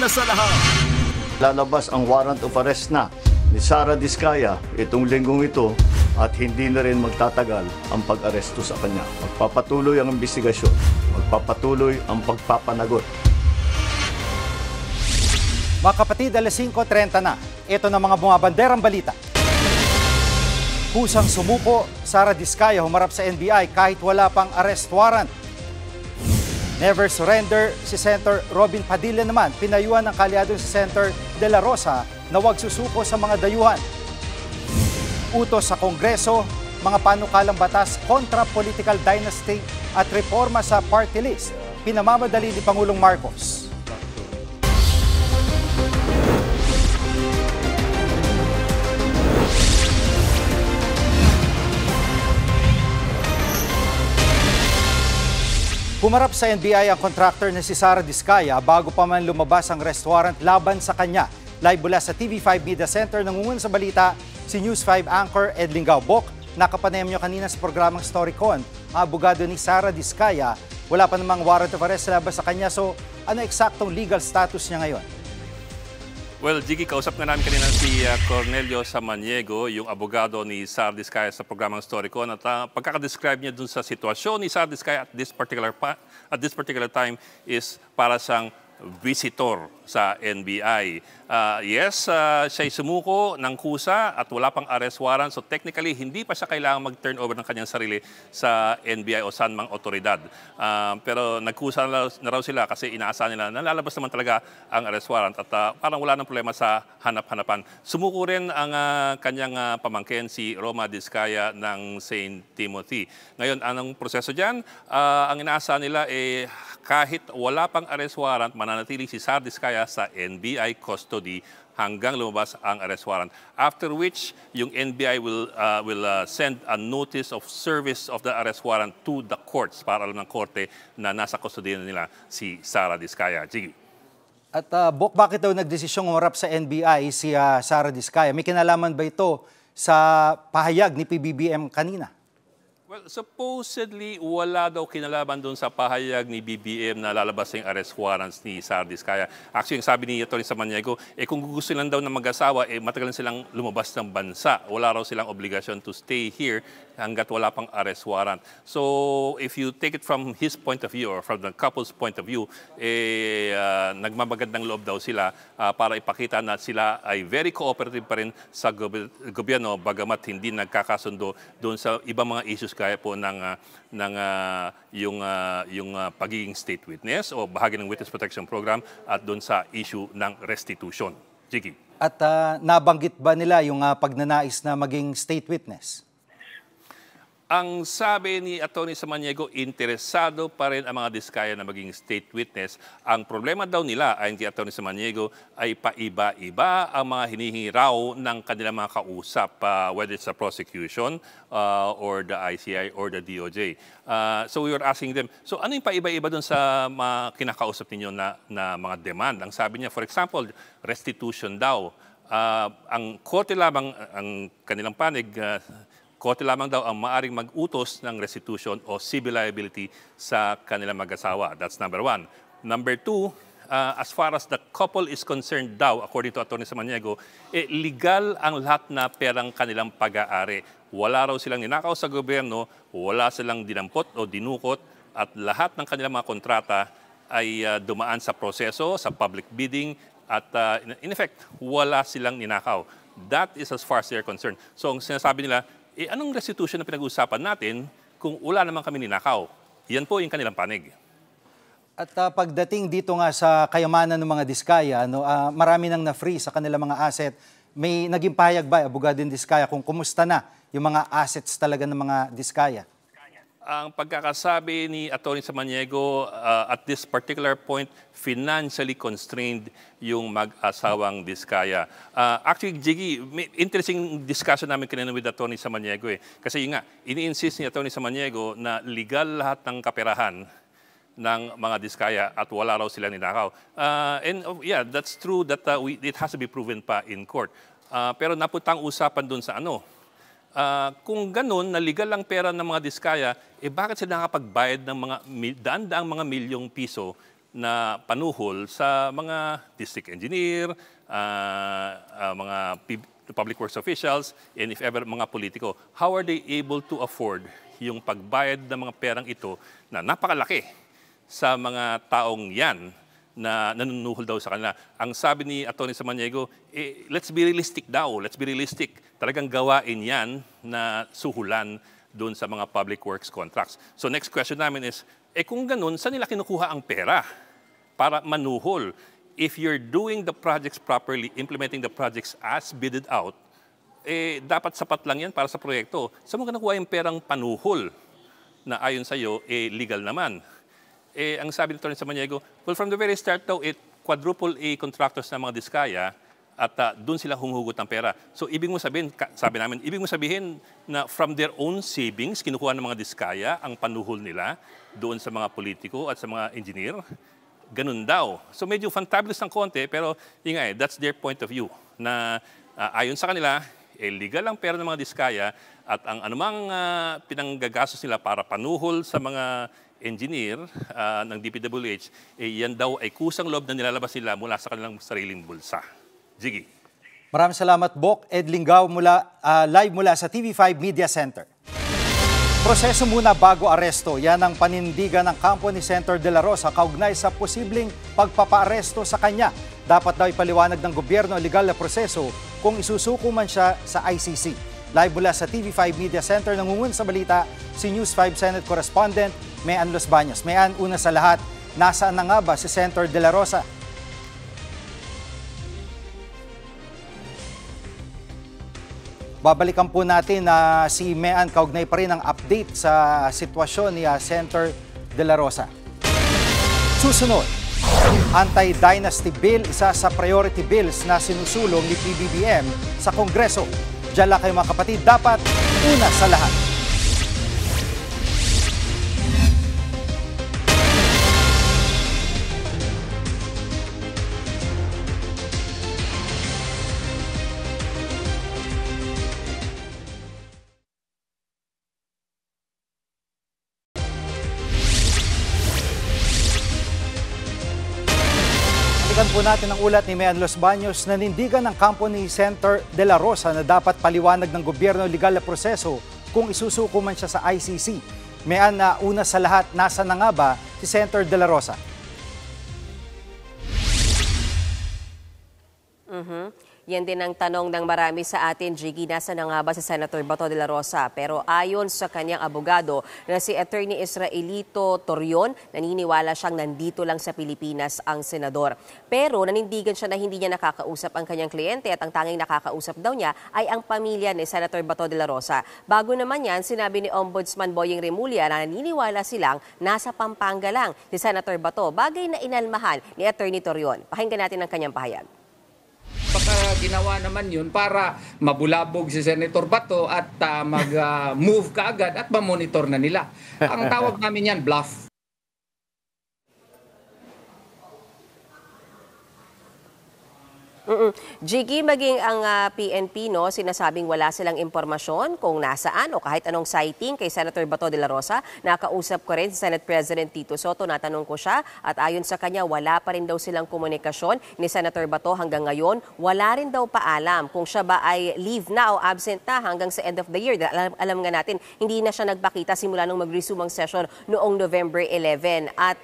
una sa lahat. Lalabas ang warrant of arrest na ni Sara Diskaya itong linggong ito at hindi na rin magtatagal ang pag-aresto sa kanya. Magpapatuloy ang investigasyon, magpapatuloy ang pagpapanagot. Mga kapatid, alas 5:30 na. Ito na mga bumabanderang balita. Kusang sumuko, Sara Diskaya humarap sa NBI kahit wala pang arrest warrant. Never surrender, si Senator Robin Padilla naman pinayuhan ng kalyado si Senator De La Rosa na huwag susuko sa mga dayuhan. Utos sa Kongreso, mga panukalang batas kontra political dynasty at reforma sa party list, pinamamadali ni Pangulong Marcos. Pumarap sa NBI ang contractor na si Sara Diskaya bago pa man lumabas ang arrest warrant laban sa kanya. Live mula sa TV5 Media Center, nangunguna sa balita si News 5 anchor Edling Gaubok. Nakapanayam nyo kanina sa programang Storycon, ang abogado ni Sara Diskaya. Wala pa namang warrant of arrest laban sa kanya. So ano eksaktong legal status niya ngayon? Well, Jiggy, kausap nga namin kanina si Cornelio Samaniego, yung abogado ni Sara Diskaya sa programang Storycon. At pagkakadescribe niya dun sa sitwasyon ni Sara Diskaya at this particular time is para siyang visitor sa NBI. Yes, siya'y sumuko ng kusa at wala pang arrest warrant. So technically, hindi pa siya kailangan mag-turn over ng kanyang sarili sa NBI o saan mang otoridad. Pero nagkusa na raw sila kasi inaasahan nila na lalabas naman talaga ang arrest warrant at parang wala nang problema sa hanap-hanapan. Sumuko rin ang kanyang pamangkin, si Roma Diskaya ng St. Timothy. Ngayon, anong proseso dyan? Ang inaasahan nila kahit wala pang arrest warrant, mananatili si Sara Diskaya sa NBI custody hanggang lumabas ang arrest warrant. After which, yung NBI will send a notice of service of the arrest warrant to the courts para alam ng korte na nasa custody nila si Sara Diskaya. Jiggy. At bakit daw nagdesisyong umarap sa NBI si Sara Diskaya? May kinalaman ba ito sa pahayag ni PBBM kanina? Well, supposedly, wala daw kinalaman doon sa pahayag ni BBM na lalabas yung arrest warrants ni Sara Diskaya. Actually, yung sabi ni Atty. Samaniego, kung gusto lang daw ng mag-asawa, matagal silang lumabas ng bansa. Wala raw silang obligasyon to stay here hanggat wala pang arrest warrant. So, if you take it from his point of view or from the couple's point of view, nagmamagandang loob daw sila para ipakita na sila ay very cooperative pa rin sa gobyerno bagamat hindi nagkakasundo doon sa ibang mga issues kaya po yung pagiging state witness o bahagi ng Witness Protection Program at doon sa issue ng restitution. Jiggy. At nabanggit ba nila yung pagnanais na maging state witness? Ang sabi ni Atty. Samaniego, interesado pa rin ang mga Diskaya na maging state witness. Ang problema daw nila, ayon kay Atty. Samaniego, ay paiba-iba ang mga hinihingi raw ng kanilang mga kausap, whether it's the prosecution or the ICI or the DOJ. So we were asking them, so ano yung paiba-iba doon sa mga kinakausap ninyo na mga demand? Ang sabi niya, for example, restitution daw. Ang korte lamang, ang kanilang panig, korte lamang daw ang maaring mag-utos ng restitution o civil liability sa kanilang mag-asawa. That's number one. Number two, as far as the couple is concerned daw, according to Atty. Samaniego, legal ang lahat na perang kanilang pag-aari. Wala raw silang ninakaw sa gobyerno, wala silang dinampot o dinukot, at lahat ng kanilang mga kontrata ay dumaan sa proseso, sa public bidding, at in effect, wala silang ninakaw. That is as far as they're concerned. So ang sinasabi nila, anong restitution na pinag-uusapan natin kung wala naman kami ninakaw? Yan po yung kanilang panig. At pagdating dito nga sa kayamanan ng mga Diskaya, marami nang na-free sa kanilang mga asset. May naging pahayag ba, abogado ng Diskaya, kung kumusta na yung mga assets talaga ng mga Diskaya? Ang pagkakasabi ni Atty. Samaniego, at this particular point, financially constrained yung mag-asawang Diskaya. Actually, Jiggy, interesting discussion namin kanina with Atty. Samaniego. Kasi yun nga, ini-insist ni Atty. Samaniego na legal lahat ng kaperahan ng mga Diskaya at wala raw sila ninakaw. And yeah, that's true that it has to be proven pa in court. Pero napuntang usapan dun sa ano, kung ganun, na legal lang pera ng mga Diskaya, bakit sila nakapagbayad ng mga daan-daang mga milyong piso na panuhol sa mga district engineer, mga public works officials, and if ever mga politiko. How are they able to afford yung pagbayad ng mga perang ito na napakalaki sa mga taong yan na nanunuhol daw sa kanila? Ang sabi ni Atty. Samaniego, let's be realistic daw, let's be realistic. Talagang gawain yan na suhulan doon sa mga public works contracts. So next question namin is, kung ganun, saan nila kinukuha ang pera para manuhol? If you're doing the projects properly, implementing the projects as bidded out, dapat sapat lang yan para sa proyekto. Saan mo kinukuha yung perang panuhol na ayon sa iyo, legal naman? Ang sabi ni Atty. Samaniego, well, from the very start daw, quadruple A contractors ng mga diskaya at doon sila humuhugot ng pera. So ibig mo sabihin, sabi namin, ibig mo sabihin na from their own savings, kinukuha ng mga diskaya ang panuhol nila doon sa mga politiko at sa mga engineer? Ganun daw. So medyo fantabulous ng konti, pero yun nga, that's their point of view. Na ayon sa kanila, legal ang pera ng mga diskaya at ang anumang pinanggagastos nila para panuhol sa mga engineer ng DPWH, yan daw ay kusang loob na nilalabas nila mula sa kanilang sariling bulsa. Jiggy. Maraming salamat, Bok. Ed Linggao live mula sa TV5 Media Center. Proseso muna bago aresto. Yan ang panindigan ng kampo ni Senator De La Rosa kaugnay sa posibleng pagpapaaresto sa kanya. Dapat daw ipaliwanag ng gobyerno ang legal na proseso kung isusuko man siya sa ICC. Live mula sa TV5 Media Center, nangungun sa balita si News 5 Senate Correspondent Mean Los Baños. Mean, una sa lahat, nasaan na nga ba si Senator De La Rosa? Babalikan po natin na si Mean, kaugnay pa rin ang update sa sitwasyon ni Senator De La Rosa. Susunod, Anti-Dynasty Bill, isa sa priority bills na sinusulong ni PBBM sa Kongreso. Diyan lang kayo mga kapatid, dapat una sa lahat. Balikan po natin ang ulat ni Mean Los Baños. Nanindigan ng kampo ni Senator De La Rosa na dapat paliwanag ng gobyerno legal na proseso kung isusuko man siya sa ICC. Mean, na una sa lahat, nasa na nga ba si Senator De La Rosa? Yan din ang tanong ng marami sa atin, Jiggy, nasa na nga ba si Senator Bato de la Rosa? Pero ayon sa kanyang abogado na si Attorney Israelito Torion, naniniwala siyang nandito lang sa Pilipinas ang senador. Pero nanindigan siya na hindi niya nakakausap ang kanyang kliyente at ang tanging nakakausap daw niya ay ang pamilya ni Senator Bato de la Rosa. Bago naman yan, sinabi ni Ombudsman Boying Remulla na naniniwala silang nasa Pampanga lang si Senator Bato, bagay na inalmahan ni Attorney Torion. Pakinggan natin ang kanyang pahayag. Baka ginawa naman yun para mabulabog si Senator Bato at mag-move kaagad at mamonitor na nila. Ang tawag namin yan, bluff. Jiggy, maging ang PNP, no, sinasabing wala silang impormasyon kung nasaan o kahit anong sighting kay Senator Bato de la Rosa. Nakausap ko rin si Senate President Tito Soto, natanong ko siya at ayon sa kanya wala pa rin daw silang komunikasyon ni Senator Bato hanggang ngayon. Wala rin daw paalam kung siya ba ay leave na o absent na hanggang sa end of the year. Alam nga natin, hindi na siya nagpakita simula nung mag-resume ang session noong November 11. At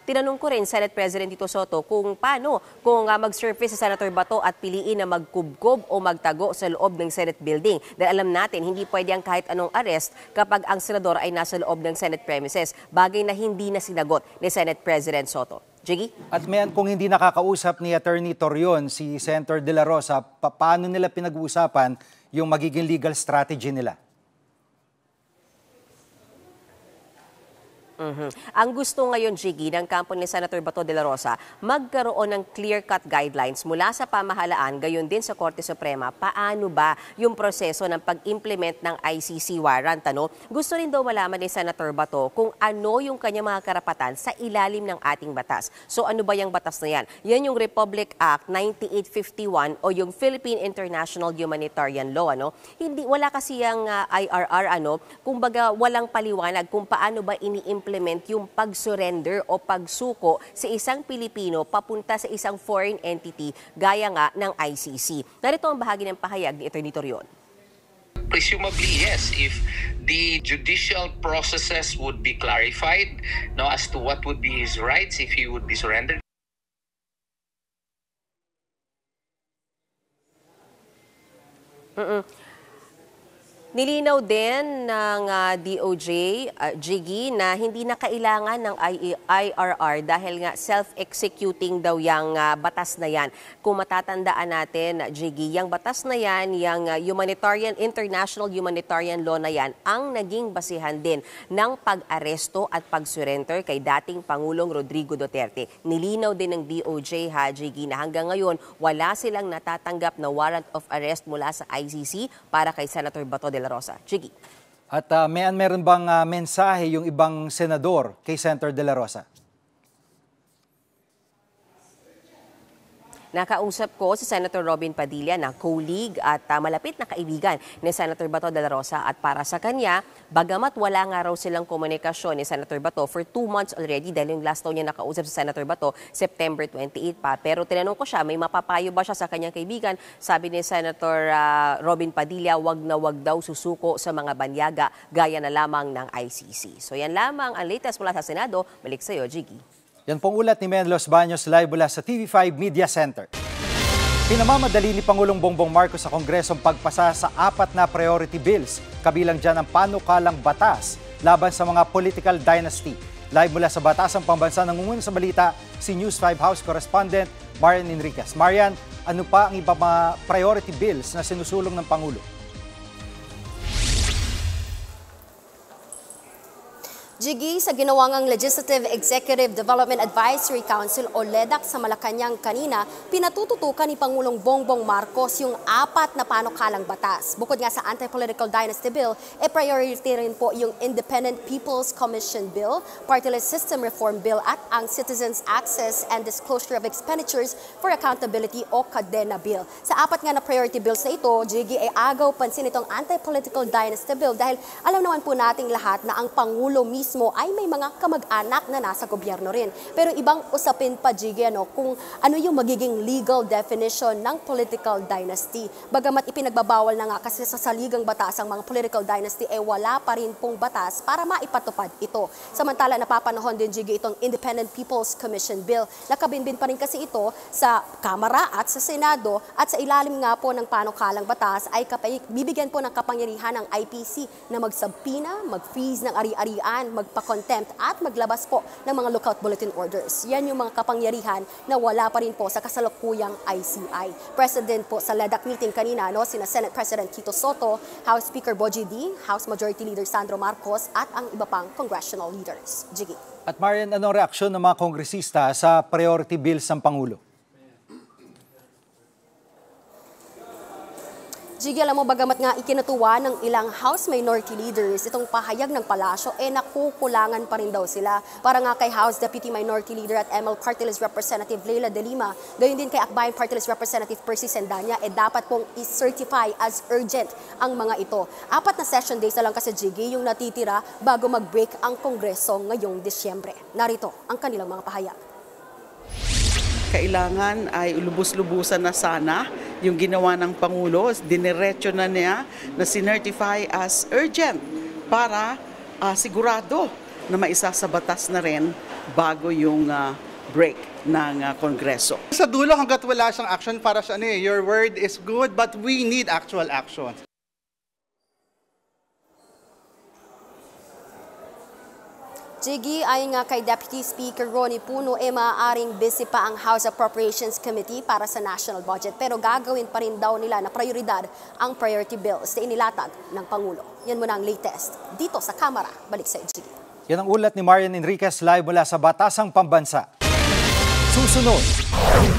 tinanong ko rin Senate President Tito Soto kung paano kung mag-surface si Senator Bato at piliin na magkubkob o magtago sa loob ng Senate building. Dahil alam natin, hindi pwede ang kahit anong arrest kapag ang senador ay nasa loob ng Senate premises. Bagay na hindi na sinagot ni Senate President Soto. Jiggy? At Mean, kung hindi nakakausap ni Attorney Torion si Senator De La Rosa, paano nila pinag-uusapan yung magiging legal strategy nila? Ang gusto ngayon, Jiggy, ng kampo ni Senator Bato de la Rosa, magkaroon ng clear-cut guidelines mula sa pamahalaan, gayon din sa Korte Suprema, paano ba yung proseso ng pag-implement ng ICC warrant. Ano? Gusto rin daw malaman ni Senator Bato kung ano yung kanyang mga karapatan sa ilalim ng ating batas. So ano ba yung batas na yan? Yan yung Republic Act 9851 o yung Philippine International Humanitarian Law. Ano? Wala kasi yung IRR, kumbaga walang paliwanag kung paano ba ini-implement i-implement yung pag-surrender o pagsuko sa isang Pilipino papunta sa isang foreign entity gaya nga ng ICC. Narito ang bahagi ng pahayag ni Atty. Torion. Presumably, yes, if the judicial processes would be clarified, no, as to what would be his rights if he would be surrendered. Nilinaw din ng DOJ, Jiggy, na hindi na kailangan ng IRR dahil nga self-executing daw yung batas na yan. Kung matatandaan natin, Jiggy, yung batas na yan, yung international humanitarian law na yan, ang naging basihan din ng pag-aresto at pag-surrender kay dating Pangulong Rodrigo Duterte. Nilinaw din ng DOJ, Jiggy, na hanggang ngayon wala silang natatanggap na warrant of arrest mula sa ICC para kay Senator Bato de la Rosa. Jiggy. At meron bang mensahe yung ibang senador kay Senator de la Rosa? Nakausap ko si Senator Robin Padilla na colleague at malapit na kaibigan ni Senator Bato de la Rosa, at para sa kanya, bagamat wala nga raw silang komunikasyon ni Senator Bato for 2 months already dahil yung last daw niya nakausap si Senator Bato, September 28 pa. Pero tinanong ko siya, may mapapayo ba siya sa kanyang kaibigan? Sabi ni Senator Robin Padilla, wag na wag daw susuko sa mga banyaga gaya na lamang ng ICC. So yan lamang ang latest mula sa Senado. Balik sa iyo, Jiggy. Yan pong ulat ni Men Los Baños live mula sa TV5 Media Center. Pinamamadali ni Pangulong Bongbong Marcos sa Kongresong pagpasa sa 4 na priority bills, kabilang dyan ang panukalang batas laban sa mga political dynasty. Live mula sa Batasang Pambansa, nangunguna sa balita si News 5 House Correspondent Marian Enriquez. Marian, ano pa ang iba mga priority bills na sinusulong ng Pangulo? Jiggy, sa ginawang Legislative Executive Development Advisory Council o LEDAC sa Malacanang kanina, pinatututukan ni Pangulong Bongbong Marcos yung 4 na panukalang batas. Bukod nga sa Anti-Political Dynasty Bill, priority rin po yung Independent People's Commission Bill, Party List System Reform Bill at ang Citizens Access and Disclosure of Expenditures for Accountability o Kadena Bill. Sa 4 nga na priority bills na ito, Jiggy, ay agaw pansin itong Anti-Political Dynasty Bill dahil alam naman po nating lahat na ang Pangulo mismo ay may mga kamag-anak na nasa gobyerno rin. Pero ibang usapin pa, Jiggy, kung ano yung magiging legal definition ng political dynasty. Bagamat ipinagbabawal na nga kasi sa saligang batas ang mga political dynasty, wala pa rin pong batas para maipatupad ito. Samantala, napapanahon din, Jiggy, itong Independent People's Commission Bill. Nakabinbin pa rin kasi ito sa Kamara at sa Senado, at sa ilalim nga po ng panukalang batas ay bibigyan po ng kapangyarihan ng IPC na magsabpina, mag-freeze ng ari-arian, magpa-contempt at maglabas po ng mga lookout bulletin orders. Yan yung mga kapangyarihan na wala pa rin po sa kasalukuyang ICI. President po sa LEDAC meeting kanina, sina Senate President Tito Soto, House Speaker Bogie D, House Majority Leader Sandro Marcos at ang iba pang congressional leaders. Jiggy. At Marian, anong reaksyon ng mga kongresista sa priority bills ng Pangulo? Jiggy, alam mo, bagamat nga ikinatuwa ng ilang House Minority Leaders itong pahayag ng palasyo, nakukulangan pa rin daw sila. Para nga kay House Deputy Minority Leader at ML Party List Representative Leila De Lima, gayon din kay Akbayan Party List Representative Percy Sendanya, dapat pong i-certify as urgent ang mga ito. 4 na session days na lang kasi, Jiggy, yung natitira bago mag-break ang Kongreso ngayong Disyembre. Narito ang kanilang mga pahayag. Kailangan ay lubos-lubusan na sana yung ginawa ng Pangulo. Diniretso na niya na sinertify as urgent para sigurado na maisa sa batas na rin bago yung break ng Kongreso. Sa dulo, hanggat wala siyang action, para sa your word is good but we need actual action. Jiggy, ayon nga kay Deputy Speaker Ronnie Puno, maaaring busy pa ang House Appropriations Committee para sa national budget. Pero gagawin pa rin daw nila na prioridad ang priority bills na inilatag ng Pangulo. Yan muna ang latest dito sa Kamara. Balik sa Jiggy. Yan ang ulat ni Marian Enriquez live mula sa Batasang Pambansa. Susunod,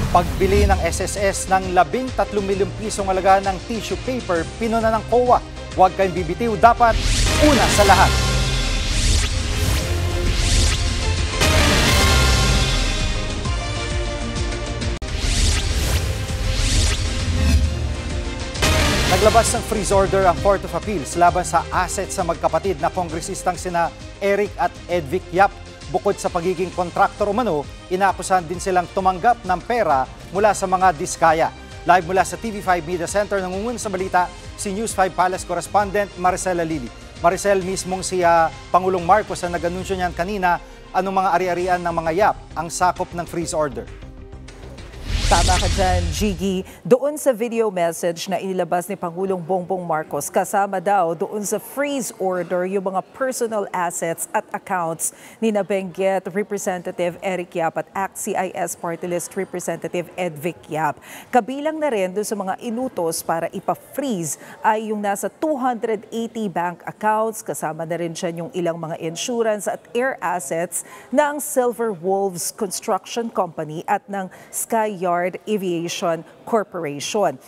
pagbili ng SSS ng 13 milyong pisong halaga ng tissue paper, pinuna ng COA. Huwag kayong bibitiw, dapat una sa lahat. Naglabas ng freeze order ang Court of Appeals laban sa assets sa magkapatid na kongresistang sina Eric at Edvic Yap. Bukod sa pagiging kontraktor umano, inaakusahan din silang tumanggap ng pera mula sa mga diskaya. Live mula sa TV5 Media Center, nangunguna sa balita si News 5 Palace correspondent Maricel Alili. Maricel, mismong si Pangulong Marcos ang nag-anunsyo niyan kanina, anong mga ari-arian ng mga Yap ang sakop ng freeze order? Tama ka dyan, Jiggy. Doon sa video message na inilabas ni Pangulong Bongbong Marcos, kasama daw doon sa freeze order yung mga personal assets at accounts ni Benguet Representative Eric Yap at ACT-CIS Party List Representative Edvic Yap. Kabilang na rin doon sa mga inutos para ipa-freeze ay yung nasa 280 bank accounts, kasama na rin dyan yung ilang mga insurance at air assets ng Silver Wolves Construction Company at ng Skyyard Aviation Corporation.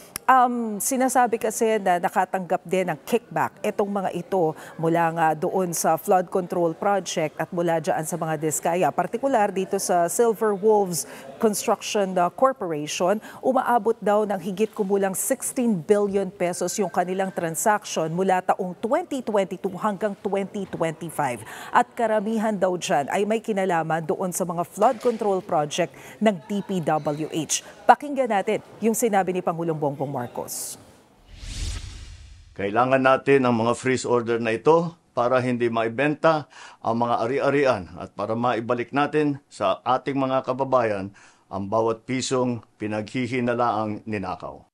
Sinasabi kasi na nakatanggap din ng kickback itong mga ito mula nga doon sa flood control project at mula dyan sa mga diskaya. Partikular dito sa Silver Wolves Construction Corporation, umaabot daw ng higit kumulang 16 billion pesos yung kanilang transaction mula taong 2022 hanggang 2025. At karamihan daw dyan ay may kinalaman doon sa mga flood control project ng DPWH. Pakinggan natin yung sinabi ni Pangulong Bongbong Marcos. Kailangan natin ang mga freeze order na ito para hindi maibenta ang mga ari-arian at para maibalik natin sa ating mga kababayan ang bawat pisong pinaghihinalaang ninakaw.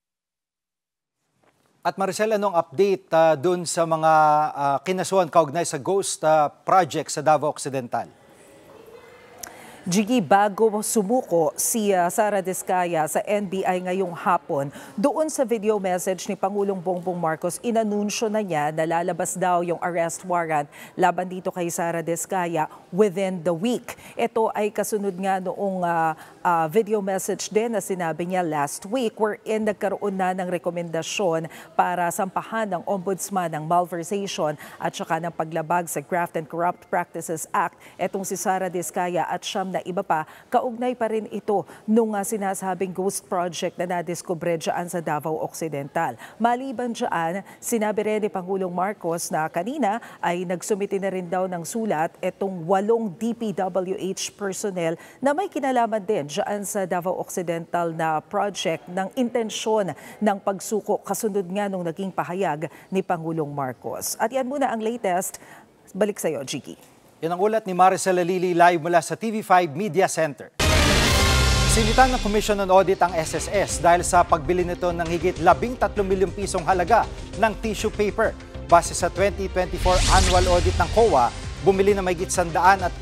At Maricel, anong update dun sa mga kinasuhan kaugnay sa ghost project sa Davao Occidental? Jiggy, bago sumuko si Sara Diskaya sa NBI ngayong hapon, doon sa video message ni Pangulong Bongbong Marcos, inanunsyo na niya na lalabas daw yung arrest warrant laban dito kay Sara Diskaya within the week. Ito ay kasunod nga noong video message din na sinabi niya last week wherein nagkaroon na ng rekomendasyon para sampahan ng Ombudsman ng malversation at saka ng paglabag sa Graft and Corrupt Practices Act. Etong si Sara Diskaya at siyam na iba pa, kaugnay pa rin ito nung sinasabing ghost project na nadiskubre dyan sa Davao Occidental. Maliban dyan, sinabi rin ni Pangulong Marcos na kanina ay nagsumiti na rin daw ng sulat itong 8 DPWH personnel na may kinalaman din dyan sa Davao Occidental na project ng intensyon ng pagsuko kasunod nga nung naging pahayag ni Pangulong Marcos. At yan muna ang latest. Balik sa iyo, Jiggy. Yan ang ulat ni Maricel Alili live mula sa TV5 Media Center. Sinitan ng Commission on Audit ang SSS dahil sa pagbili nito ng higit 13 milyong pisong halaga ng tissue paper. Base sa 2024 annual audit ng COA, bumili na mahigit 140,000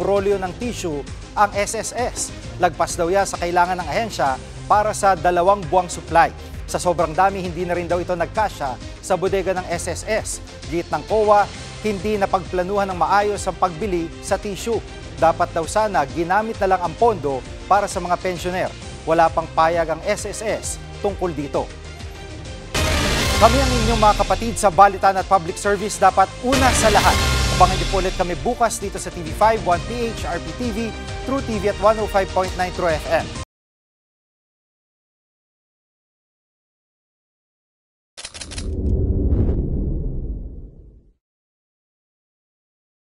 rolyo ng tissue ang SSS. Lagpas daw yan sa kailangan ng ahensya para sa 2 buwang supply. Sa sobrang dami, hindi na rin daw ito nagkasya sa bodega ng SSS. Git ng COA, hindi na pagplanuhan ng maayos ang pagbili sa tissue. Dapat daw sana ginamit na lang ang pondo para sa mga pensioner. Wala pang payag ang SSS tungkol dito. Kami ang inyong mga kapatid sa Balitan at Public Service, dapat una sa lahat. Abangan niyo po ulit kami bukas dito sa TV5, 1PH, RPTV, True TV at 105.9 True FM.